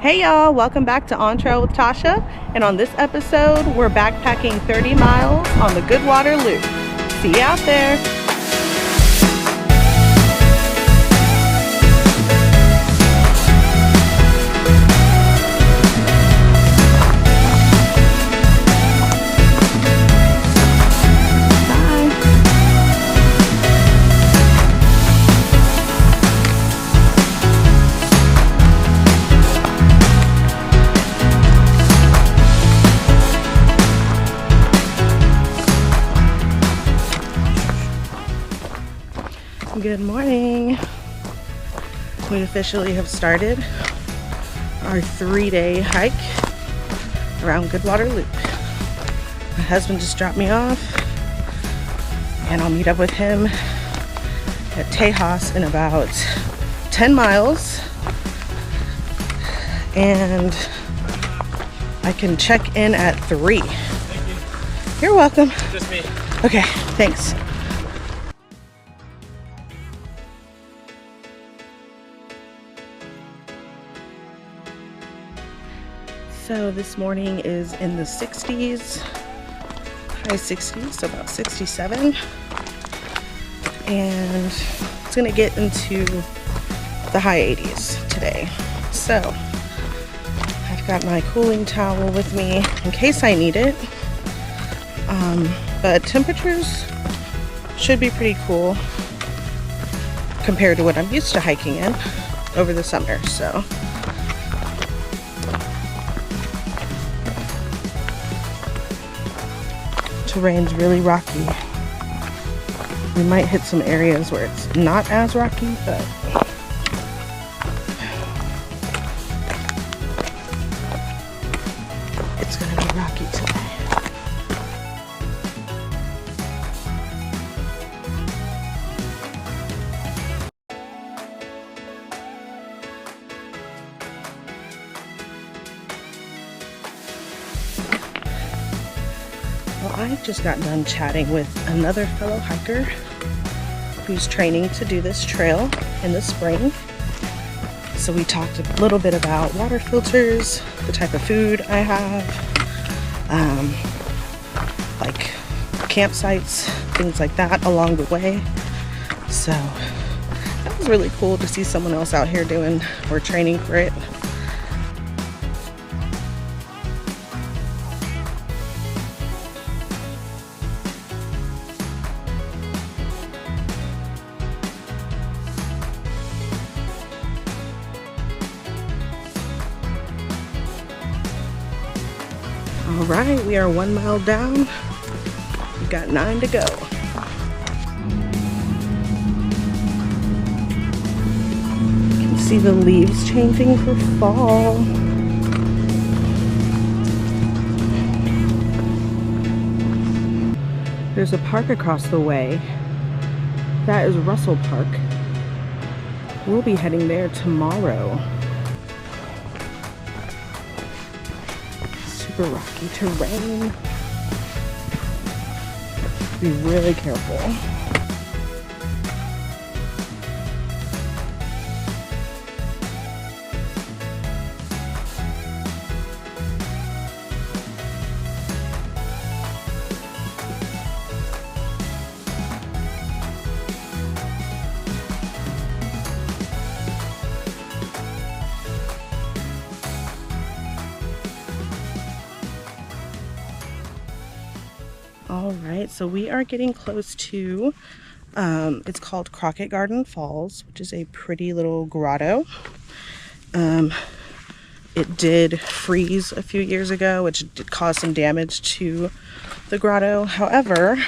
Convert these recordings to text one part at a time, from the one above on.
Hey y'all, welcome back to On Trail with Tasha, and on this episode we're backpacking 30 miles on the Goodwater Loop. See you out there. Good morning. We officially have started our 3-day hike around Goodwater Loop. My husband just dropped me off and I'll meet up with him at Tejas in about 10 miles and I can check in at 3. Thank you. You're welcome. Just me. Okay, thanks. So this morning is in the 60s, high 60s, so about 67. And it's gonna get into the high 80s today. So I've got my cooling towel with me in case I need it. But temperatures should be pretty cool compared to what I'm used to hiking in over the summer, so. Terrain's really rocky. We might hit some areas where it's not as rocky, but it's gonna be rocky today. I just got done chatting with another fellow hiker who's training to do this trail in the spring. So we talked a little bit about water filters, the type of food I have, like campsites, things like that along the way. So that was really cool to see someone else out here doing or training for it. All right, we are 1 mile down. We've got 9 to go. You can see the leaves changing for fall. There's a park across the way. That is Russell Park. We'll be heading there tomorrow. Super rocky terrain. Be really careful. All right, so we are getting close to, it's called Crockett Garden Falls, which is a pretty little grotto. It did freeze a few years ago, which did cause some damage to the grotto. However,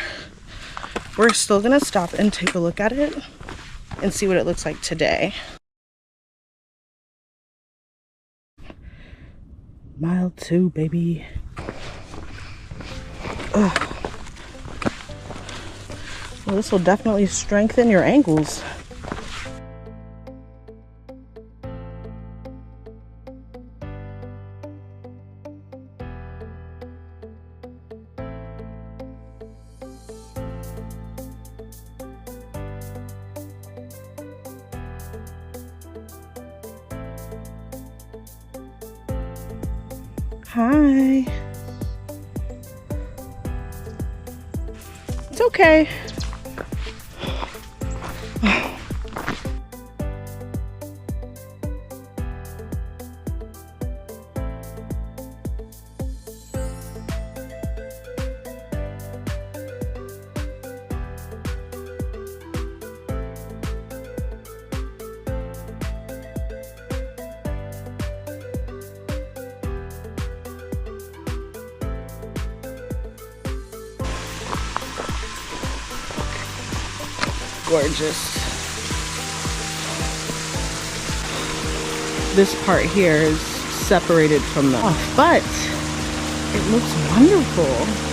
we're still gonna stop and take a look at it and see what it looks like today. Mile 2, baby. Ugh. Well, this will definitely strengthen your ankles. Hi. It's okay. Gorgeous. This part here is separated from the off, but it looks wonderful.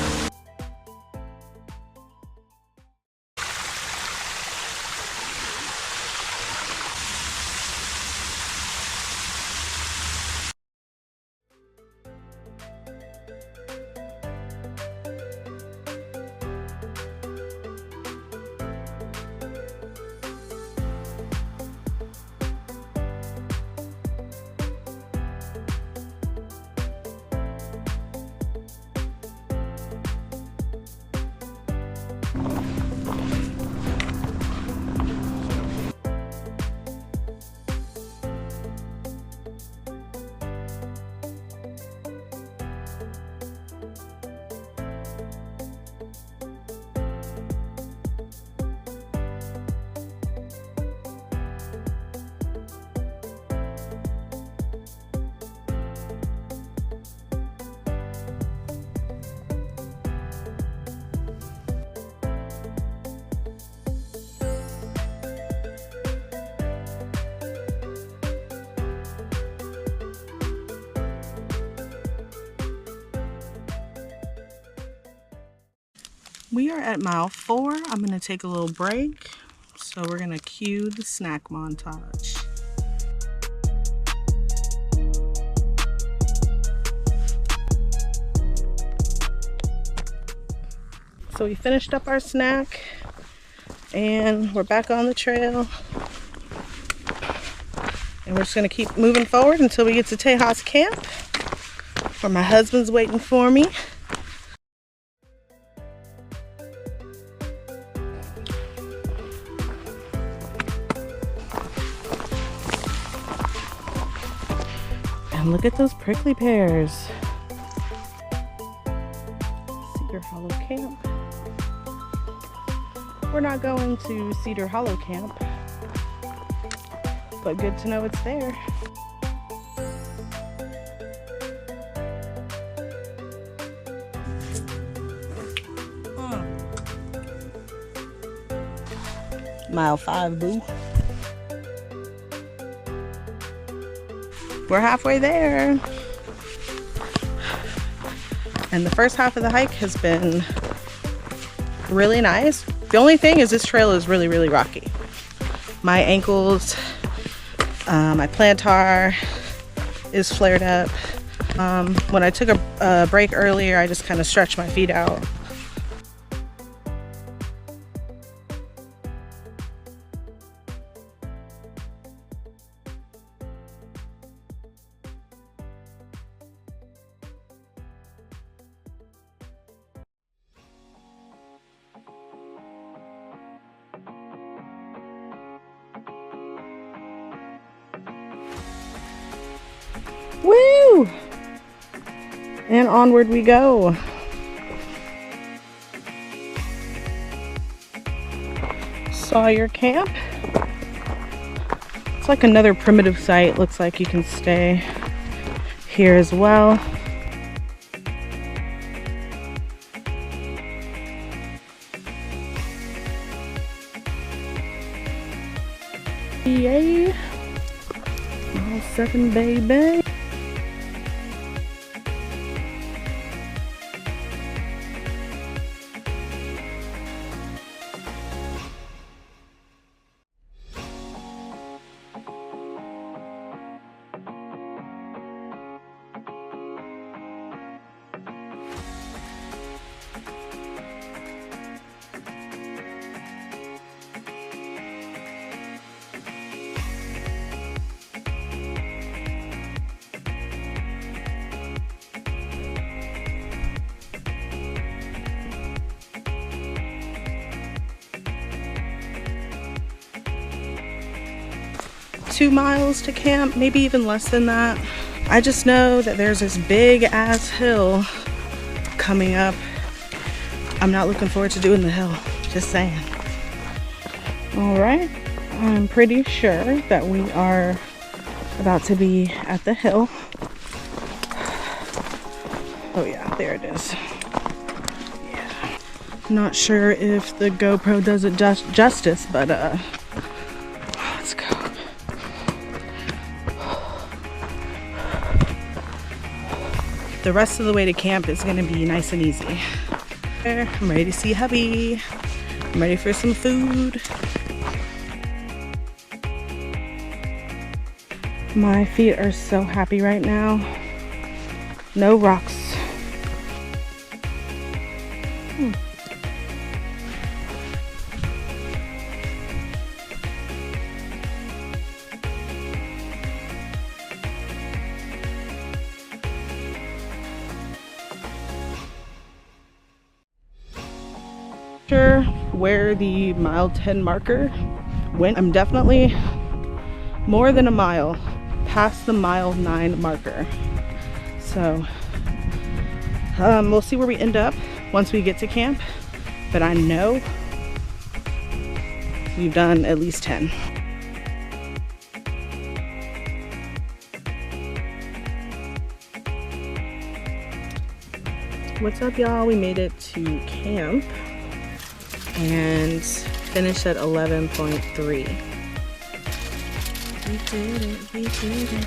We are at mile 4. I'm going to take a little break. So we're going to cue the snack montage. So we finished up our snack and we're back on the trail. And we're just going to keep moving forward until we get to Tejas Camp, where my husband's waiting for me. And look at those prickly pears. Cedar Hollow Camp. We're not going to Cedar Hollow Camp, but good to know it's there. Mile 5, boo. We're halfway there. And the first half of the hike has been really nice. The only thing is this trail is really, really rocky. My ankles, my plantar is flared up. When I took a break earlier, I just kind of stretched my feet out. Woo! And onward we go. Sawyer Camp. It's like another primitive site. Looks like you can stay here as well. Yay! Mile 7, baby. 2 miles to camp, maybe even less than that. I just know that there's this big ass hill coming up. I'm not looking forward to doing the hill, just saying. All right, I'm pretty sure that we are about to be at the hill. Oh yeah, there it is. Yeah. Not sure if the GoPro does it justice, but let's go. The rest of the way to camp is gonna be nice and easy. I'm ready to see hubby. I'm ready for some food. My feet are so happy right now. No rocks. Sure where the mile 10 marker went. I'm definitely more than a mile past the mile 9 marker. So we'll see where we end up once we get to camp, but I know we've done at least 10. What's up, y'all? We made it to camp and finished at 11.3. We did it, we did it.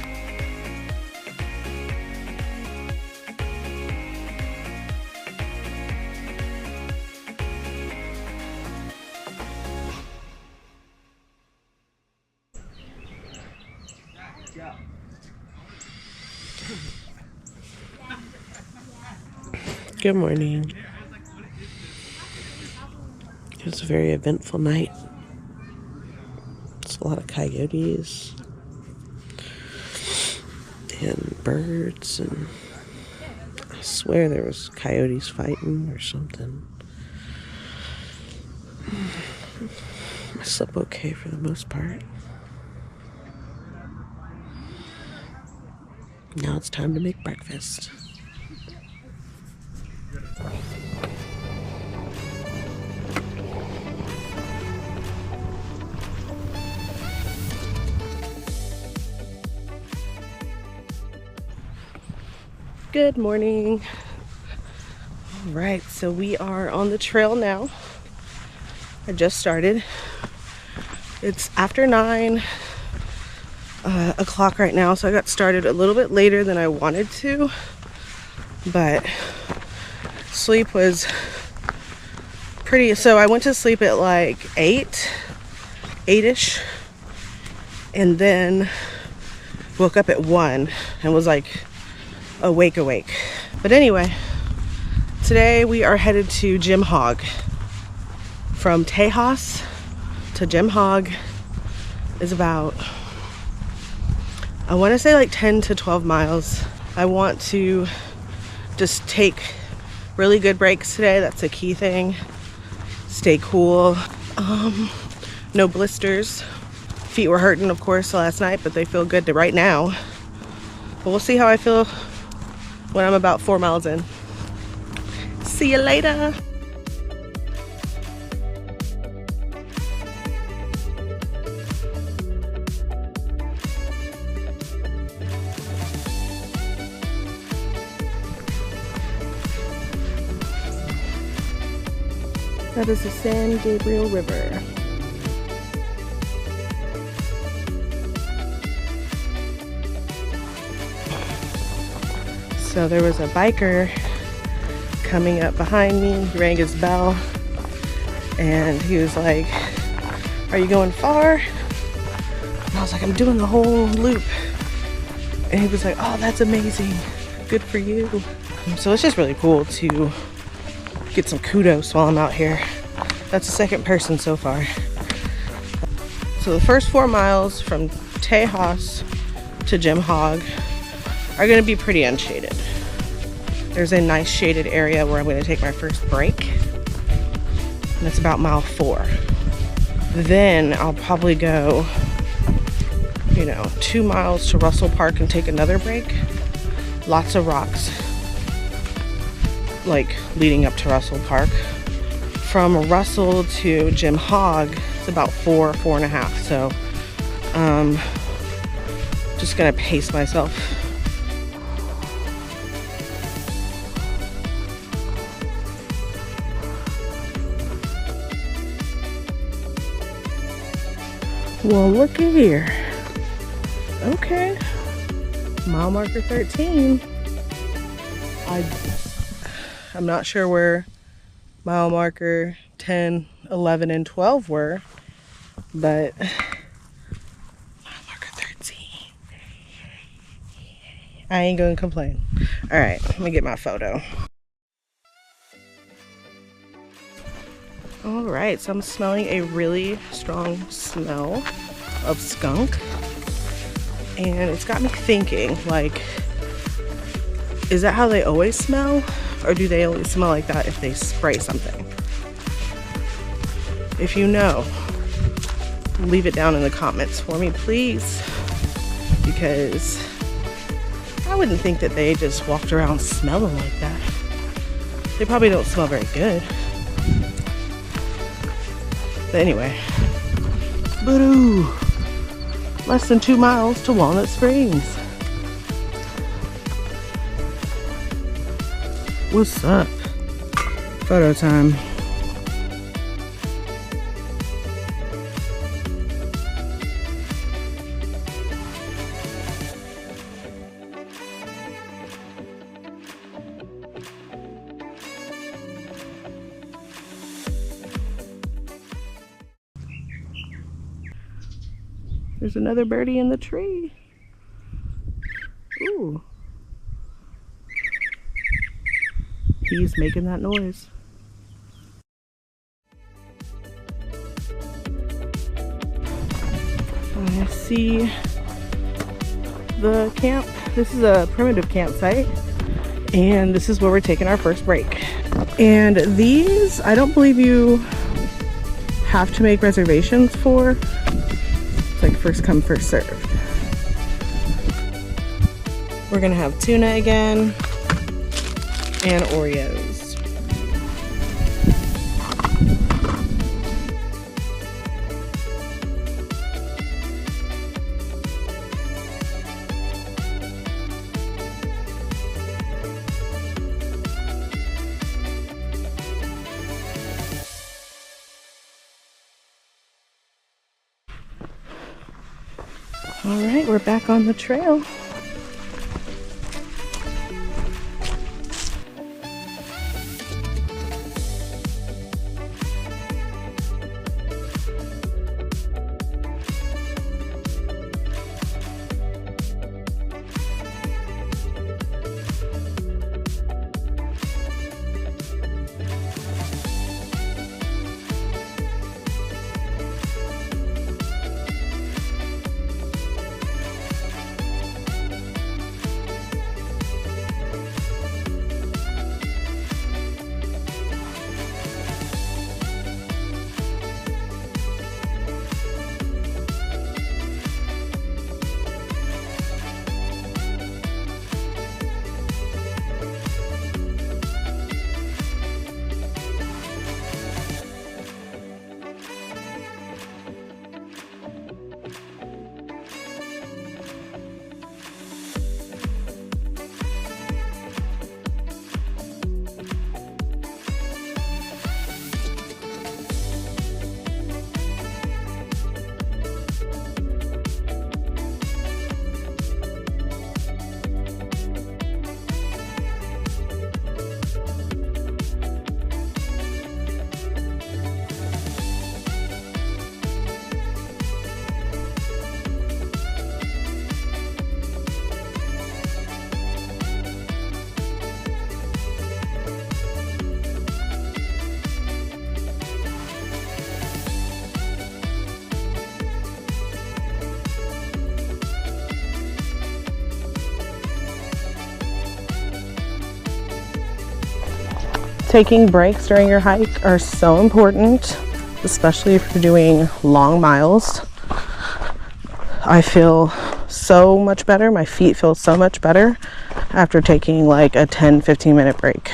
Good morning. It was a very eventful night. It's a lot of coyotes and birds, and I swear there was coyotes fighting or something. I slept okay for the most part. Now it's time to make breakfast. Good morning. All right, so we are on the trail now. I just started. It's after 9 o'clock right now, so I got started a little bit later than I wanted to, but sleep was pretty, so I went to sleep at like 8-ish, and then woke up at 1 and was like awake. But anyway, today we are headed to Jim Hog. From Tejas to Jim Hog is about, I want to say like 10 to 12 miles. I want to just take really good breaks today. That's a key thing. Stay cool. No blisters. Feet were hurting, of course, last night, but they feel good to right now. But we'll see how I feel when I'm about 4 miles in. See you later. That is the San Gabriel River. So there was a biker coming up behind me. He rang his bell and he was like, "Are you going far?" And I was like, "I'm doing the whole loop." And he was like, "Oh, that's amazing. Good for you." So it's just really cool to get some kudos while I'm out here. That's the second person so far. So the first 4 miles from Tejas to Jim Hog are going to be pretty unshaded. There's a nice shaded area where I'm going to take my first break, and that's about mile 4. Then I'll probably go you know, 2 miles to Russell Park and take another break. Lots of rocks, like leading up to Russell Park. From Russell to Jim Hogg, it's about 4.5. So, just gonna pace myself. Well, looky here. Okay. Mile marker 13. I'm not sure where mile marker 10, 11, and 12 were, but mile marker 13. I ain't gonna complain. All right, let me get my photo. All right, so I'm smelling a really strong smell of skunk. And it's got me thinking, like, is that how they always smell? Or do they only smell like that if they spray something? If you know, leave it down in the comments for me, please. Because I wouldn't think that they just walked around smelling like that. They probably don't smell very good. But anyway, boo-doo. Less than 2 miles to Walnut Springs. What's up? Photo time. There's another birdie in the tree. Ooh. He's making that noise. I see the camp. This is a primitive campsite, and this is where we're taking our first break. And these, I don't believe you have to make reservations for. It's like first come, first served. We're gonna have tuna again and Oreos. All right, we're back on the trail. Taking breaks during your hike are so important, especially if you're doing long miles. I feel so much better. My feet feel so much better after taking like a 10-15 minute break.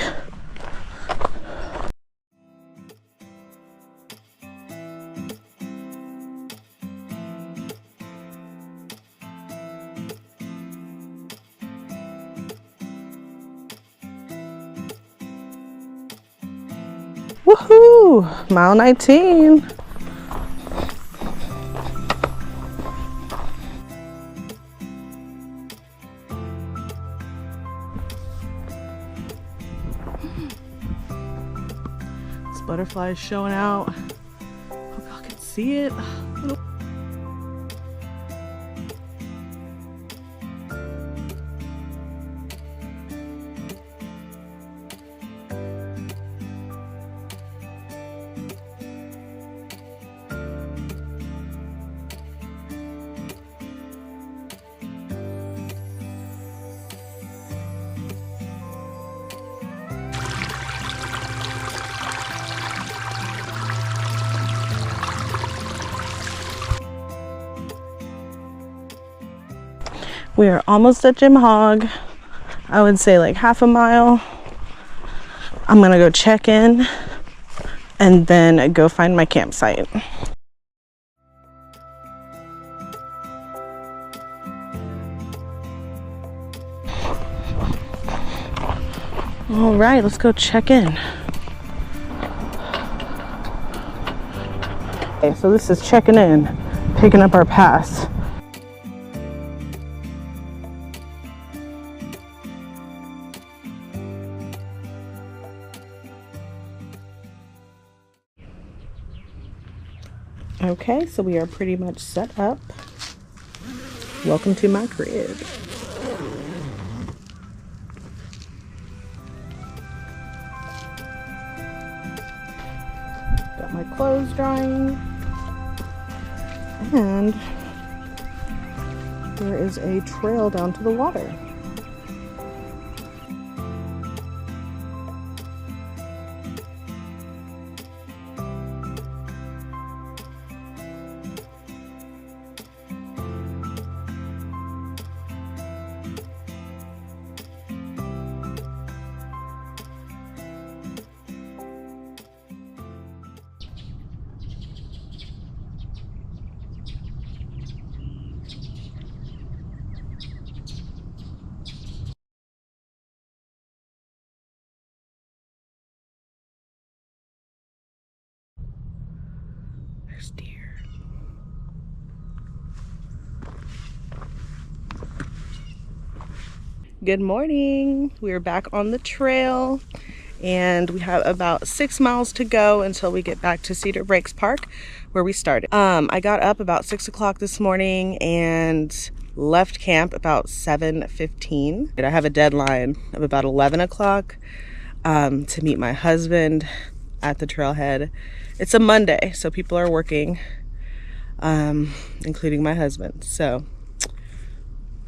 Woohoo! Mile 19. This butterfly is showing out. Hope y'all can see it. We are almost at Jim Hog. I would say like half a mile. I'm gonna go check in and then go find my campsite. All right, let's go check in. Okay, so this is checking in, picking up our pass. Okay, so we are pretty much set up. Welcome to my crib. Got my clothes drying. And there is a trail down to the water. There's deer. Good morning. We're back on the trail and we have about 6 miles to go until we get back to Cedar Breaks Park where we started. I got up about 6 o'clock this morning and left camp about 7:15. I have a deadline of about 11 o'clock to meet my husband at the trailhead. It's a Monday, so people are working, including my husband. So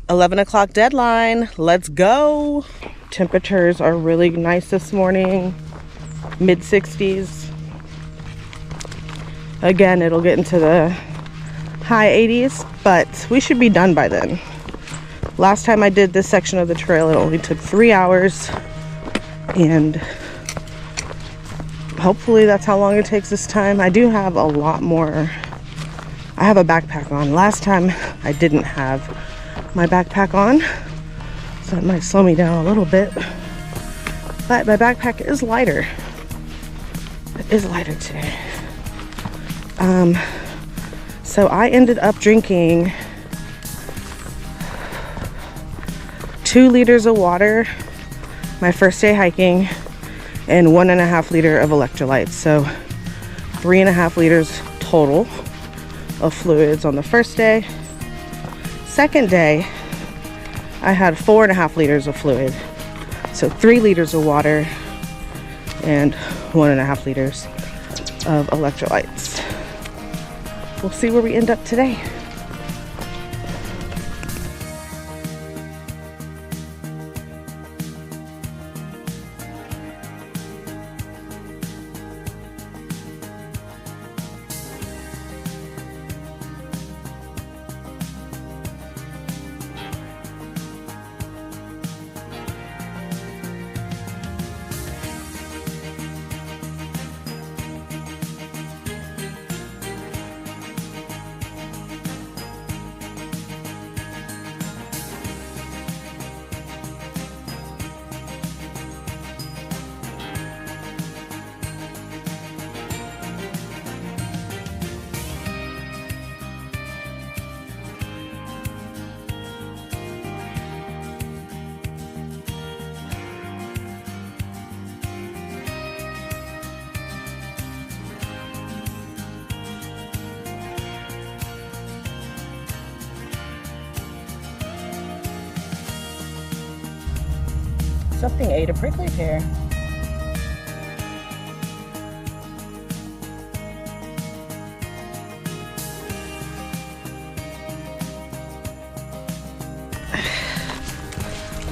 11 o'clock deadline, let's go. Temperatures are really nice this morning, mid 60s. Again, it'll get into the high 80s, but we should be done by then. Last time I did this section of the trail, it only took 3 hours, and hopefully that's how long it takes this time. I do have a lot more. I have a backpack on. Last time I didn't have my backpack on, so it might slow me down a little bit, but my backpack is lighter. It is lighter today. So I ended up drinking 2 liters of water my first day hiking and 1.5 liters of electrolytes. So 3.5 liters total of fluids on the first day. Second day, I had 4.5 liters of fluid. So 3 liters of water and 1.5 liters of electrolytes. We'll see where we end up today. Something ate a prickly pear.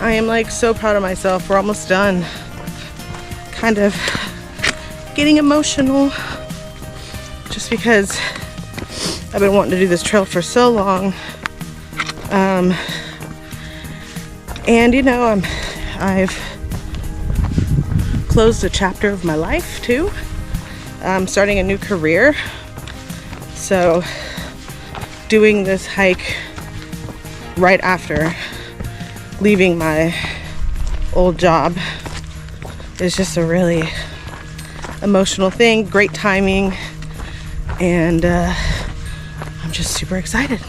I am like so proud of myself. We're almost done. Kind of getting emotional just because I've been wanting to do this trail for so long. And you know, I've closed a chapter of my life too. I'm starting a new career. So doing this hike right after leaving my old job is just a really emotional thing. Great timing, and I'm just super excited.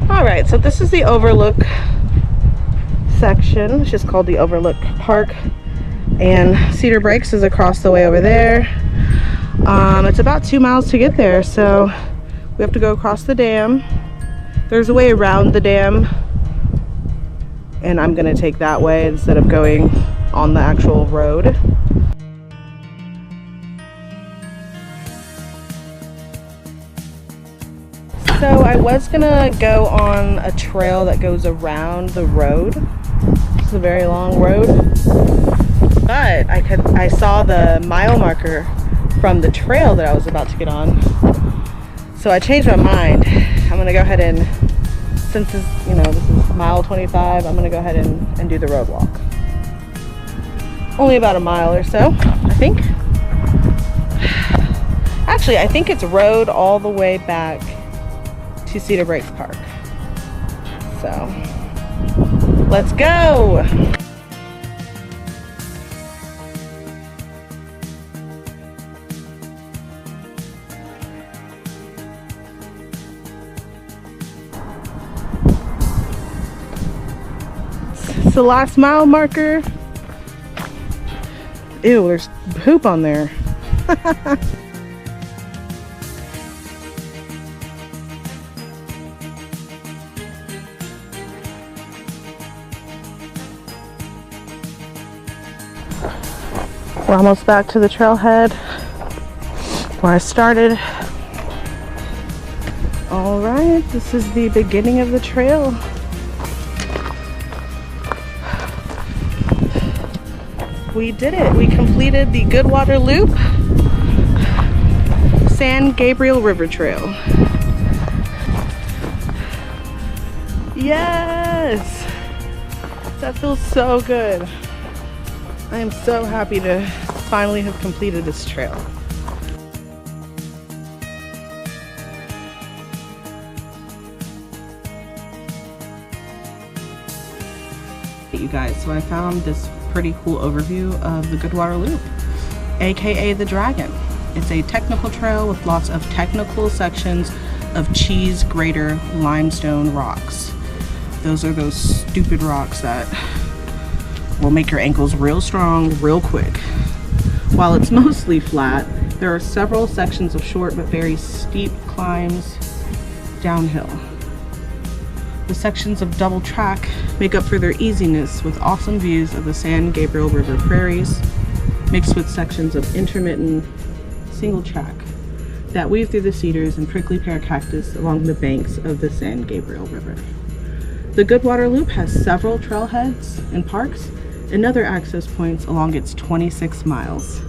Alright, so this is the Overlook section. It's just called the Overlook Park, and Cedar Breaks is across the way over there. It's about 2 miles to get there, so we have to go across the dam. There's a way around the dam, and I'm gonna take that way instead of going on the actual road. So I was gonna go on a trail that goes around the road. It's a very long road, but I saw the mile marker from the trail that I was about to get on, so I changed my mind. I'm gonna go ahead and, since this, you know, this is mile 25, I'm gonna go ahead and do the road walk. Only about a mile or so, I think. Actually, I think it's road all the way back to Cedar Breaks Park. So let's go. It's the last mile marker. Ew, there's poop on there. We're almost back to the trailhead where I started. All right, this is the beginning of the trail. We did it. We completed the Goodwater Loop, San Gabriel River Trail. Yes! That feels so good. I am so happy to finally have completed this trail. You guys, so I found this pretty cool overview of the Goodwater Loop, aka the Dragon. It's a technical trail with lots of technical sections of cheese grater limestone rocks. Those are those stupid rocks that will make your ankles real strong real quick. While it's mostly flat, there are several sections of short but very steep climbs downhill. The sections of double track make up for their easiness with awesome views of the San Gabriel River prairies, mixed with sections of intermittent single track that weave through the cedars and prickly pear cactus along the banks of the San Gabriel River. The Goodwater Loop has several trailheads and parks and other access points along its 26 miles.